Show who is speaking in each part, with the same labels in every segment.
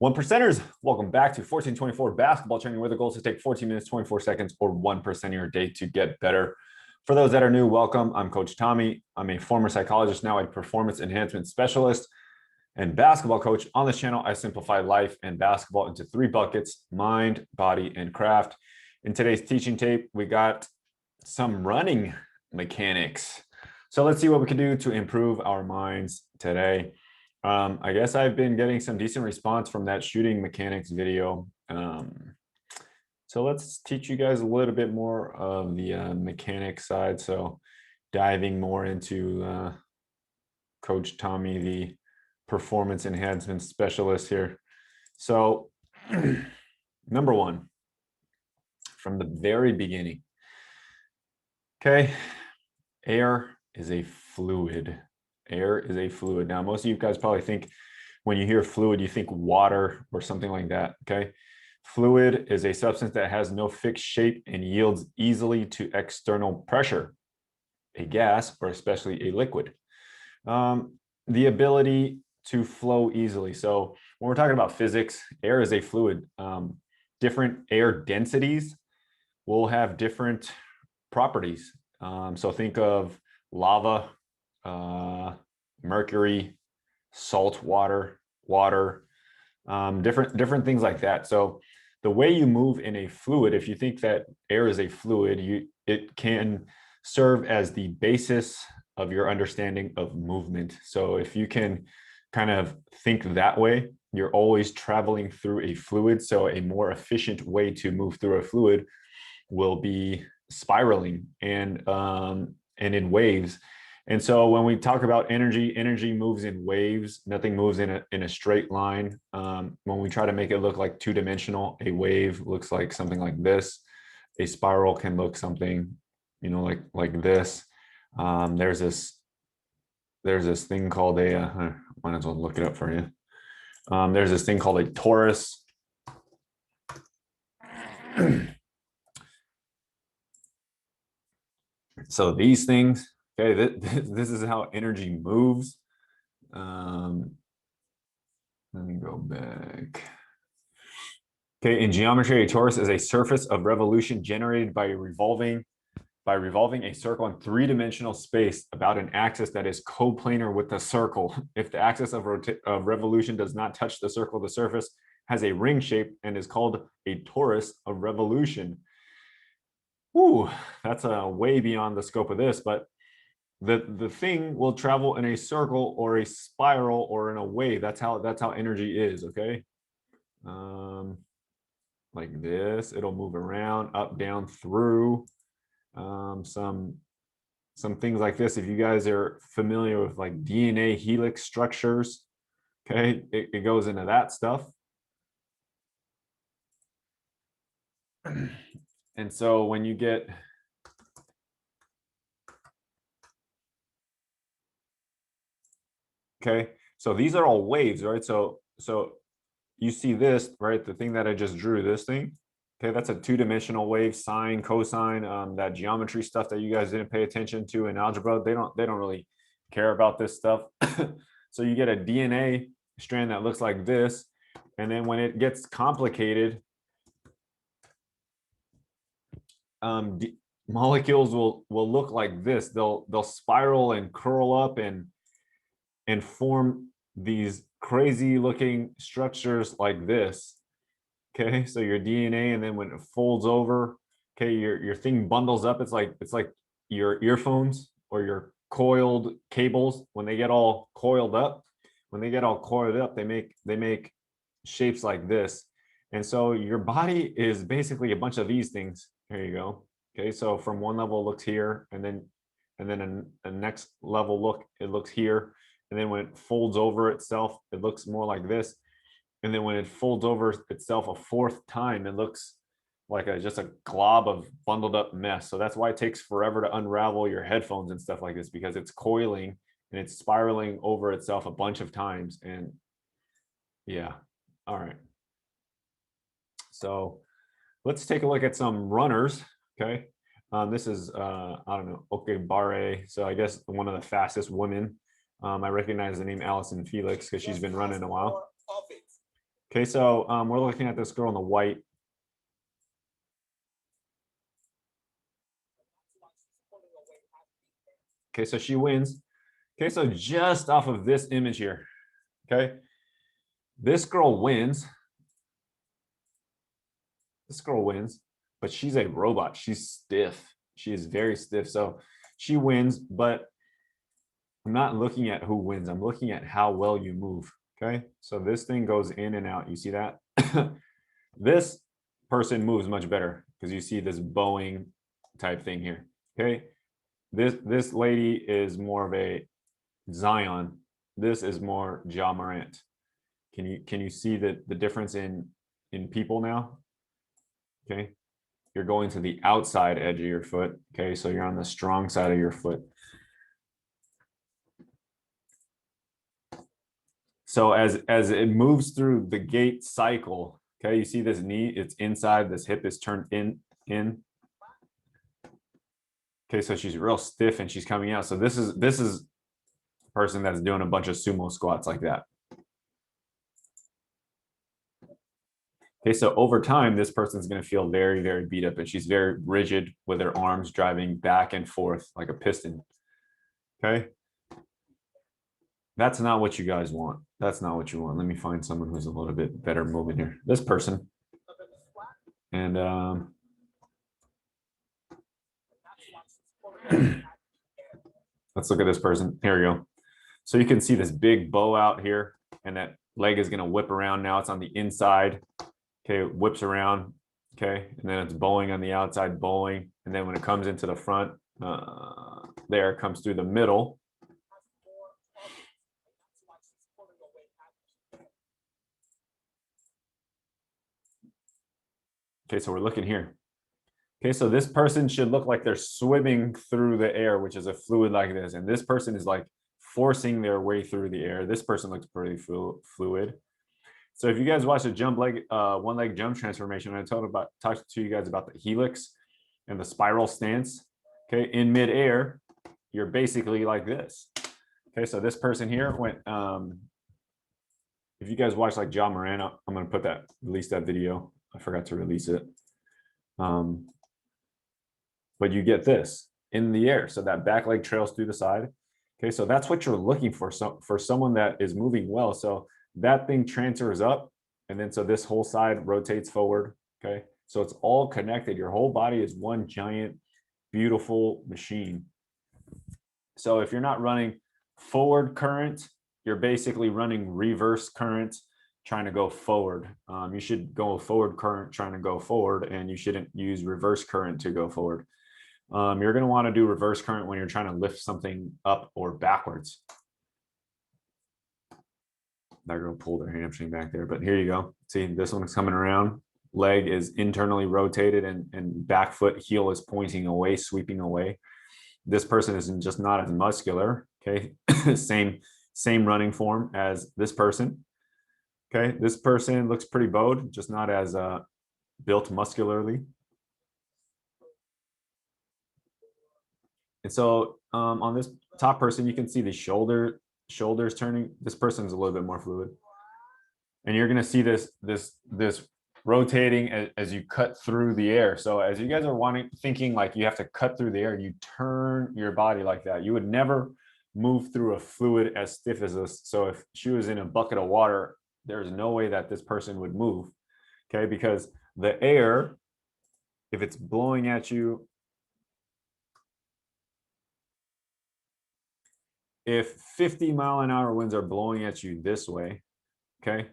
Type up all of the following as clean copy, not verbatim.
Speaker 1: One percenters, welcome back to 1424 basketball training, where the goal is to take 14 minutes, 24 seconds, or 1% of your day to get better. For those that are new, welcome. I'm Coach Tommy. I'm a former psychologist, now a performance enhancement specialist and basketball coach. On this channel, I simplify life and basketball into three buckets: mind, body, and craft. In today's teaching tape, we got some running mechanics. So let's see what we can do to improve our minds today. I guess I've been getting some decent response from that shooting mechanics video. So let's teach you guys a little bit more of the mechanics side. So diving more into Coach Tommy, the performance enhancement specialist here. So number one, from the very beginning, okay, air is a fluid. Air is a fluid. Now, most of you guys probably think when you hear fluid, you think water or something like that, okay? Fluid is a substance that has no fixed shape and yields easily to external pressure, a gas or especially a liquid. The ability to flow easily. So when we're talking about physics, air is a fluid. Different air densities will have different properties. So think of lava, mercury, salt water, different things like that. So the way you move in a fluid, if you think that air is a fluid, it can serve as the basis of your understanding of movement. So if you can kind of think that way, you're always traveling through a fluid. So a more efficient way to move through a fluid will be spiraling and in waves. And so when we talk about energy moves in waves. Nothing moves in a straight line. When we try to make it look like two-dimensional, a wave looks like something like this. A spiral can look something, like this. There's this thing called I might as well look it up for you. There's this thing called a torus. So these things, okay, this is how energy moves. Let me go back. Okay, in geometry, a torus is a surface of revolution generated by revolving a circle in three-dimensional space about an axis that is coplanar with the circle. If the axis of revolution does not touch the circle, the surface has a ring shape and is called a torus of revolution. Ooh, that's way beyond the scope of this, but the thing will travel in a circle or a spiral or in a wave. That's how energy is, okay? Like this, it'll move around, up, down, through. Some things like this. If you guys are familiar with like DNA helix structures, okay, it goes into that stuff. And so when you get okay, so these are all waves, right? So you see this, right? The thing that I just drew, this thing, okay, that's a two-dimensional wave, sine, cosine, that geometry stuff that you guys didn't pay attention to in algebra. They don't really care about this stuff. So you get a DNA strand that looks like this, and then when it gets complicated, molecules will look like this. They'll spiral and curl up and form these crazy looking structures like this. Okay, so your DNA, and then when it folds over, okay, your thing bundles up. It's like your earphones or your coiled cables. When they get all coiled up, they make shapes like this. And so your body is basically a bunch of these things. Here you go. Okay, so from one level it looks here, and then a next level look, it looks here. And then when it folds over itself, it looks more like this. And then when it folds over itself a fourth time, it looks like just a glob of bundled up mess. So that's why it takes forever to unravel your headphones and stuff like this, because it's coiling and it's spiraling over itself a bunch of times. And yeah, all right. So let's take a look at some runners, okay? This is, I don't know, okay, Barre. So I guess one of the fastest women. I recognize the name Allison Felix because she's been running a while. Okay, so we're looking at this girl in the white. Okay, so she wins. Okay, so just off of this image here, okay, this girl wins. This girl wins, but she's a robot. She's stiff. She is very stiff. So she wins, but I'm not looking at who wins. I'm looking at how well you move. Okay, so this thing goes in and out. You see that? This person moves much better because you see this bowing type thing here. Okay, this lady is more of a Zion. This is more Ja Morant. Can you see the difference in people now? Okay, you're going to the outside edge of your foot. Okay, so you're on the strong side of your foot. So as it moves through the gait cycle, okay, you see this knee, it's inside, this hip is turned in. Okay, so she's real stiff and she's coming out. So this is a person that's doing a bunch of sumo squats like that. Okay, so over time, this person's going to feel very, very beat up, and she's very rigid with her arms driving back and forth like a piston. Okay. That's not what you guys want. That's not what you want. Let me find someone who's a little bit better moving here. This person. And let's look at this person. Here we go. So you can see this big bow out here, and that leg is going to whip around. Now it's on the inside. Okay, it whips around. Okay, and then it's bowling on the outside, bowling. And then when it comes into the front, there it comes through the middle. Okay, so we're looking here. Okay, so this person should look like they're swimming through the air, which is a fluid like this. And this person is like forcing their way through the air. This person looks pretty fluid. So if you guys watch the jump leg, one leg jump transformation, I talked to you guys about the helix and the spiral stance. Okay, in midair, you're basically like this. Okay, so this person here went. If you guys watch like Ja Morant, I'm gonna release that video. I forgot to release it. But you get this in the air, so that back leg trails through the side. Okay, so that's what you're looking for. So for someone that is moving well, so that thing transfers up, and then so this whole side rotates forward. Okay, so it's all connected. Your whole body is one giant, beautiful machine. So if you're not running forward current, you're basically running reverse current trying to go forward. You should go forward current trying to go forward, and you shouldn't use reverse current to go forward. You're going to want to do reverse current when you're trying to lift something up or backwards. That girl pulled her hamstring back there, but here you go. See, this one's coming around. Leg is internally rotated, and back foot heel is pointing away, sweeping away. This person is just not as muscular. Okay, same running form as this person. Okay, this person looks pretty bowed, just not as built muscularly. And so on this top person, you can see the shoulders turning. This person's a little bit more fluid. And you're gonna see this rotating as you cut through the air. So as you guys are thinking like you have to cut through the air, you turn your body like that. You would never move through a fluid as stiff as this. So if she was in a bucket of water, there's no way that this person would move. Okay, because the air, if it's blowing at you, if 50-mile-an-hour winds are blowing at you this way, okay,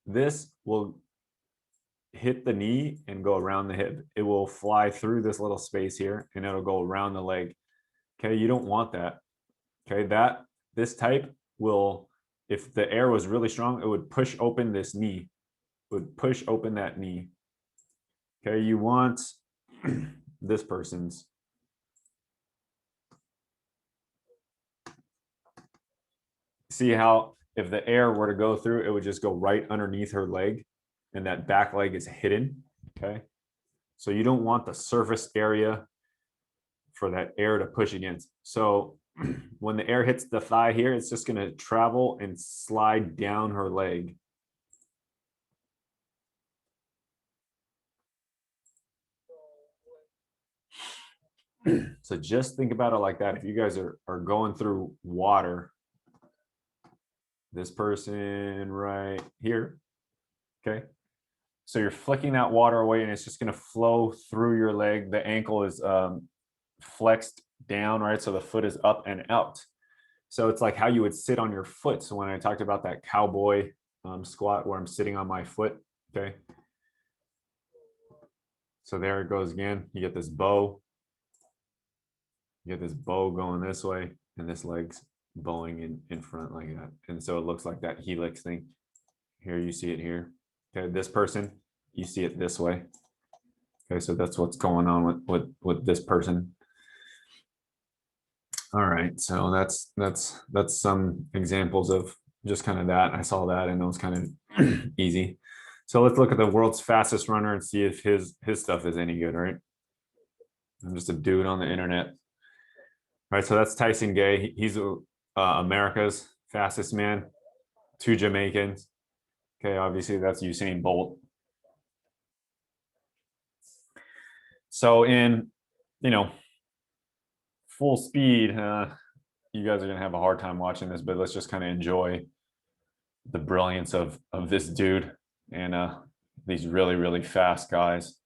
Speaker 1: this will hit the knee and go around the hip. It will fly through this little space here and it'll go around the leg. Okay, you don't want that. Okay, this type will, if the air was really strong, it would push open this knee. It would push open that knee. Okay, you want this person's. See how if the air were to go through, it would just go right underneath her leg, and that back leg is hidden. Okay, so you don't want the surface area for that air to push against. So when the air hits the thigh here, it's just going to travel and slide down her leg. So just think about it like that. If you guys are going through water, this person right here, okay? So you're flicking that water away and it's just gonna flow through your leg. The ankle is flexed down, right? So the foot is up and out. So it's like how you would sit on your foot. So when I talked about that cowboy squat where I'm sitting on my foot, okay? So there it goes again. You get this bow. You get this bow going this way and this leg's bowing in front like that. And so it looks like that helix thing. Here you see it here. Okay, this person, you see it this way. Okay, so that's what's going on with this person. All right, so that's some examples of just kind of that. I saw that and it was kind of easy. So let's look at the world's fastest runner and see if his stuff is any good, right? I'm just a dude on the internet. All right, so that's Tyson Gay. He's America's fastest man. 2 Jamaicans. Okay, obviously that's Usain Bolt. So in, full speed, you guys are gonna have a hard time watching this, but let's just kind of enjoy the brilliance of this dude and these really, really fast guys.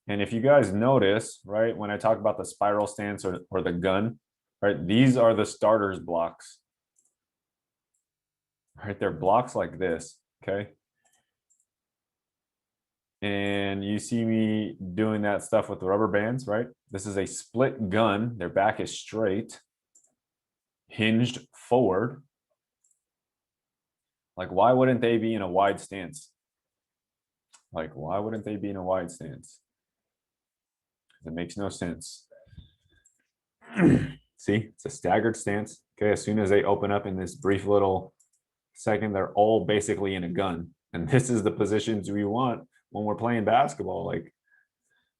Speaker 1: And if you guys notice, right, when I talk about the spiral stance or the gun, right, these are the starters blocks. Right, they're blocks like this, okay? And you see me doing that stuff with the rubber bands, right? This is a split gun. Their back is straight, hinged forward. Like, why wouldn't they be in a wide stance? Like, why wouldn't they be in a wide stance? It makes no sense. See, it's a staggered stance. Okay, as soon as they open up in this brief little second, they're all basically in a gun. And this is the positions we want when we're playing basketball. Like,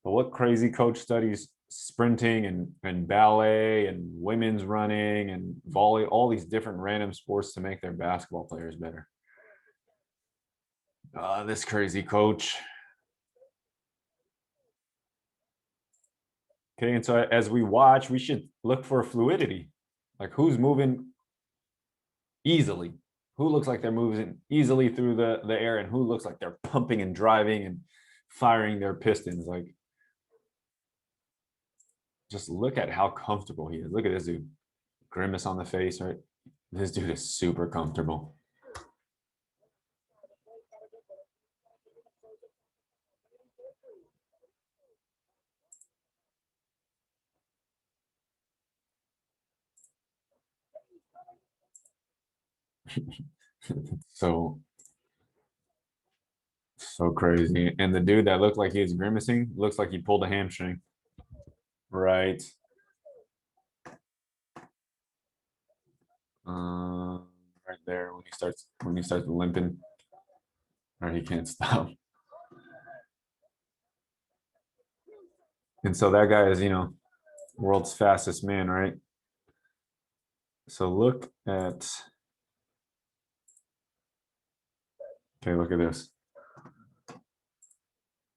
Speaker 1: but what crazy coach studies sprinting and ballet and women's running and volley, all these different random sports to make their basketball players better? This crazy coach. Okay, and so as we watch, we should look for fluidity. Like who's moving easily? Who looks like they're moving easily through the air and who looks like they're pumping and driving and firing their pistons? Like, just look at how comfortable he is. Look at this dude. Grimace on the face, right? This dude is super comfortable. So crazy. And the dude that looked like he was grimacing looks like he pulled a hamstring. Right. Right there when he starts limping, or he can't stop. And so that guy is, world's fastest man, right? So look at, okay, look at this.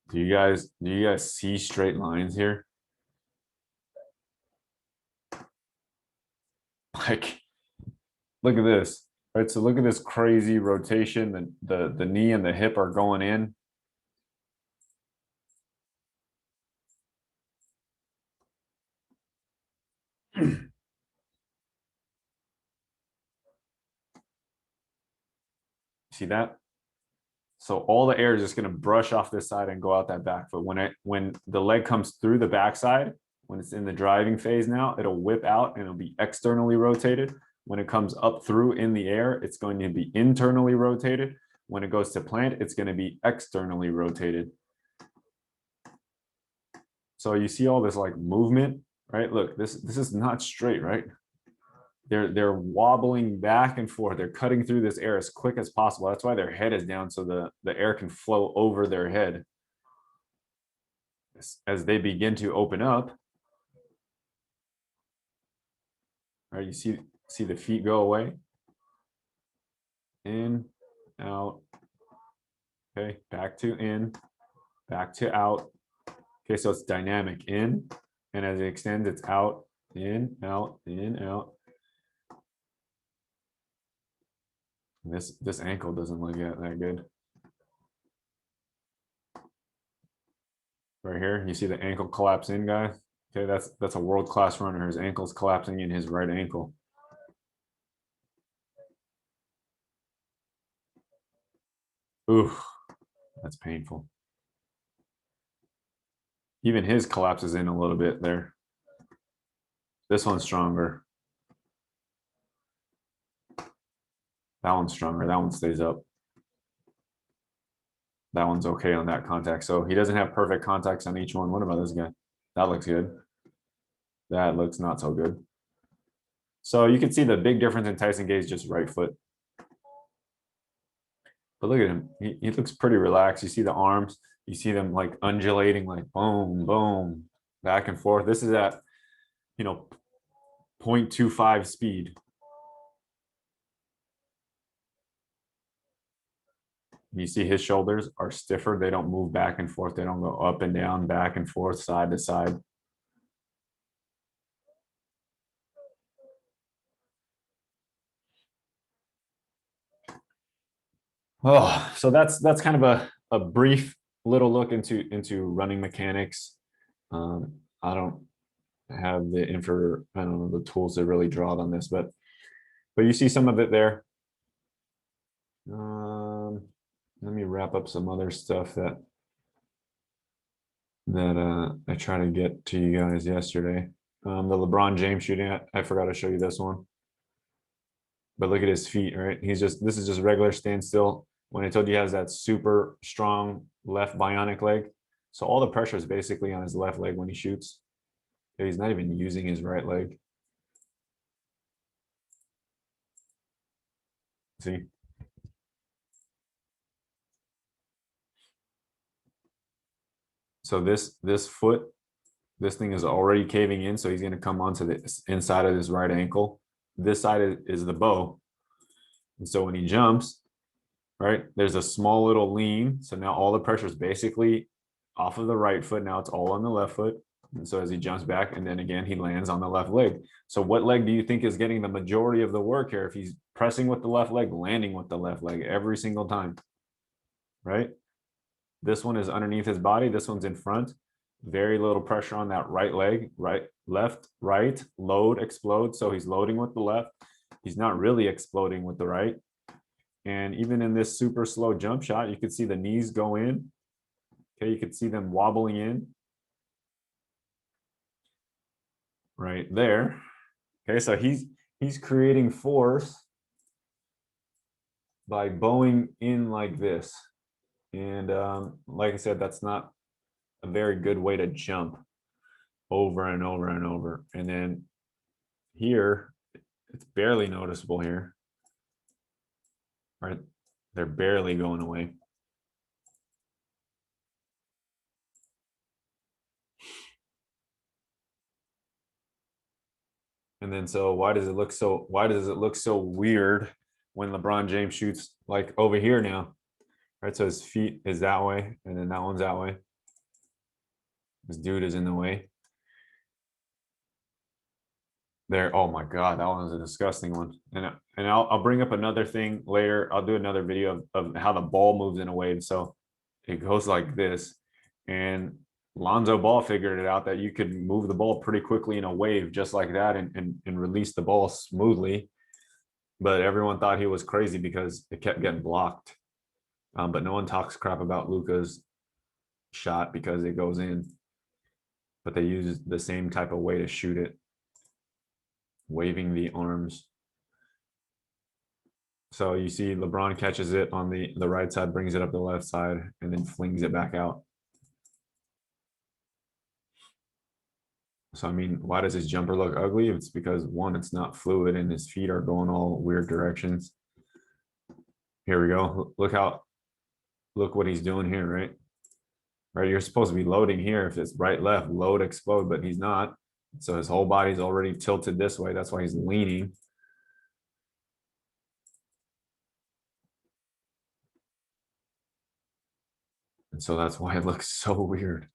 Speaker 1: Do you guys see straight lines here? Like, look at this. Right. So look at this crazy rotation. The knee and the hip are going in. See that? So all the air is just going to brush off this side and go out that back foot. When the leg comes through the backside, when it's in the driving phase now, it'll whip out and it'll be externally rotated. When it comes up through in the air, it's going to be internally rotated. When it goes to plant, it's going to be externally rotated. So you see all this like movement, right? Look, this is not straight, right? They're wobbling back and forth. They're cutting through this air as quick as possible. That's why their head is down so the air can flow over their head. As they begin to open up, right? You see the feet go away. In, out. Okay, back to in. back to out. Okay, so it's dynamic in, and as it extends, it's out, in, out, in, out. And this ankle doesn't look that good. Right here, you see the ankle collapse in, guys. Okay, that's a world-class runner. His ankle's collapsing in his right ankle. Ooh, that's painful. Even his collapses in a little bit there. This one's stronger. That one's stronger. That one stays up. That one's okay on that contact. So he doesn't have perfect contacts on each one. What about this guy? That looks good. That looks not so good. So you can see the big difference in Tyson Gay's just right foot. But look at him. He looks pretty relaxed. You see the arms. You see them like undulating, like boom, boom, back and forth. This is at, 0.25 speed. You see his shoulders are stiffer. They don't move back and forth. They don't go up and down, back and forth, side to side. Oh, so that's kind of a brief little look into running mechanics. I don't have I don't know the tools to really draw it on this, but you see some of it there. Let me wrap up some other stuff that I tried to get to you guys yesterday. The LeBron James shooting, I forgot to show you this one. But look at his feet, right? This is just regular standstill. When I told you he has that super strong left bionic leg. So all the pressure is basically on his left leg when he shoots. He's not even using his right leg. See? So this foot, this thing is already caving in. So he's going to come onto the inside of his right ankle. This side is the bow. And so when he jumps, right, there's a small little lean. So now all the pressure is basically off of the right foot. Now it's all on the left foot. And so as he jumps back, and then again, he lands on the left leg. So what leg do you think is getting the majority of the work here? If he's pressing with the left leg, landing with the left leg every single time, right? This one is underneath his body. This one's in front. Very little pressure on that right leg, right, left, right, load, explode. So he's loading with the left. He's not really exploding with the right. And even in this super slow jump shot, you could see the knees go in. Okay, you could see them wobbling in. Right there. Okay, so he's creating force by bowing in like this. And like I said, that's not a very good way to jump over and over and over. And then here, it's barely noticeable here. Right? They're barely going away. And then so why does it look so weird when LeBron James shoots like over here now? Right? So his feet is that way, and then that one's that way. This dude is in the way. There, oh my God, that one was a disgusting one. And I'll bring up another thing later. I'll do another video of how the ball moves in a wave. So it goes like this. And Lonzo Ball figured it out that you could move the ball pretty quickly in a wave just like that and release the ball smoothly. But everyone thought he was crazy because it kept getting blocked. But no one talks crap about Luka's shot because it goes in. But they use the same type of way to shoot it, waving the arms. So you see LeBron catches it on the right side, brings it up the left side, and then flings it back out. So, I mean, why does his jumper look ugly? It's because, one, it's not fluid and his feet are going all weird directions. Here we go. Look what he's doing here, right? Right, you're supposed to be loading here. If it's right, left, load, explode, but he's not. So his whole body's already tilted this way. That's why he's leaning. And so that's why it looks so weird.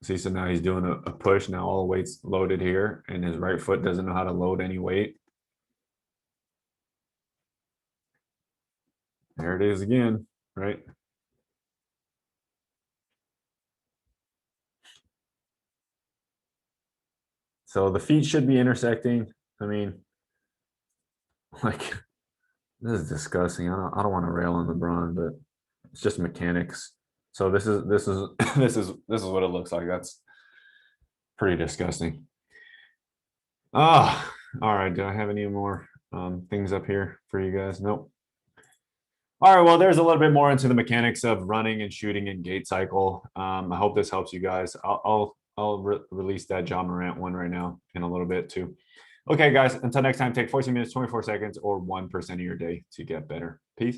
Speaker 1: See, so now he's doing a push. Now all the weight's loaded here, and his right foot doesn't know how to load any weight. There it is again, right? So the feet should be intersecting. I mean, like, this is disgusting. I don't want to rail on LeBron, but it's just mechanics. So this is this is what it looks like. That's pretty disgusting. Ah, all right. Do I have any more things up here for you guys? Nope. All right, well, there's a little bit more into the mechanics of running and shooting and gait cycle. I hope this helps you guys. I'll release that John Morant one right now in a little bit too. Okay, guys, until next time, take 14 minutes, 24 seconds, or 1% of your day to get better. Peace.